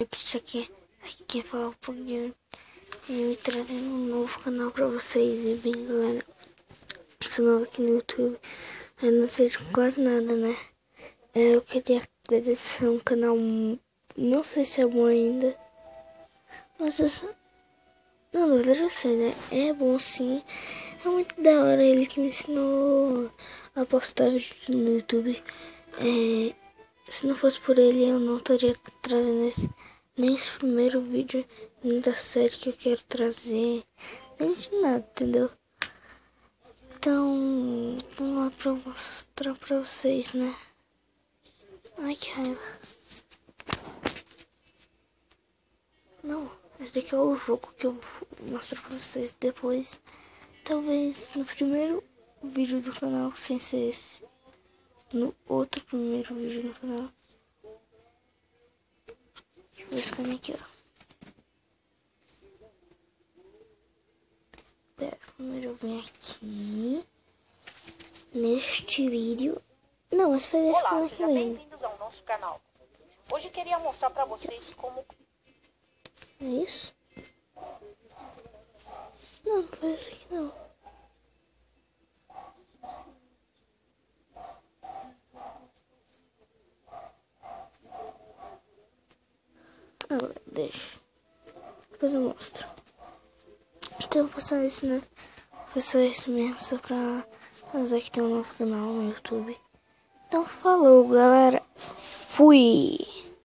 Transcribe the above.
Aqui quem fala um pouquinho e trazendo um novo canal pra vocês. E bem, galera, sou novo aqui no YouTube, eu não sei de quase nada, né? Eu queria agradecer um canal, não sei se é bom ainda, mas não, na verdade eu sei, né? É bom sim, é muito da hora, ele que me ensinou a postar vídeo no YouTube. Se não fosse por ele, eu não estaria trazendo nem esse primeiro vídeo, nem da série que eu quero trazer, nem de nada, entendeu? Então, vamos lá pra eu mostrar pra vocês, né? Ai, que raiva. Não, esse daqui é o jogo que eu vou mostrar pra vocês depois. Talvez no primeiro vídeo do canal, sem ser esse. No outro primeiro vídeo do canal. Deixa eu ver esse caminho aqui, ó. Pera, primeiro eu venho aqui. Neste vídeo. Não, mas foi esse canal aqui mesmo. Bem-vindos ao nosso canal. Hoje queria mostrar pra vocês como... É isso? Não, não foi esse aqui não. Agora, deixa. Depois eu mostro. Então foi só isso, né? Foi só isso mesmo, só pra avisar que tem um novo canal no YouTube. Então falou, galera. Fui!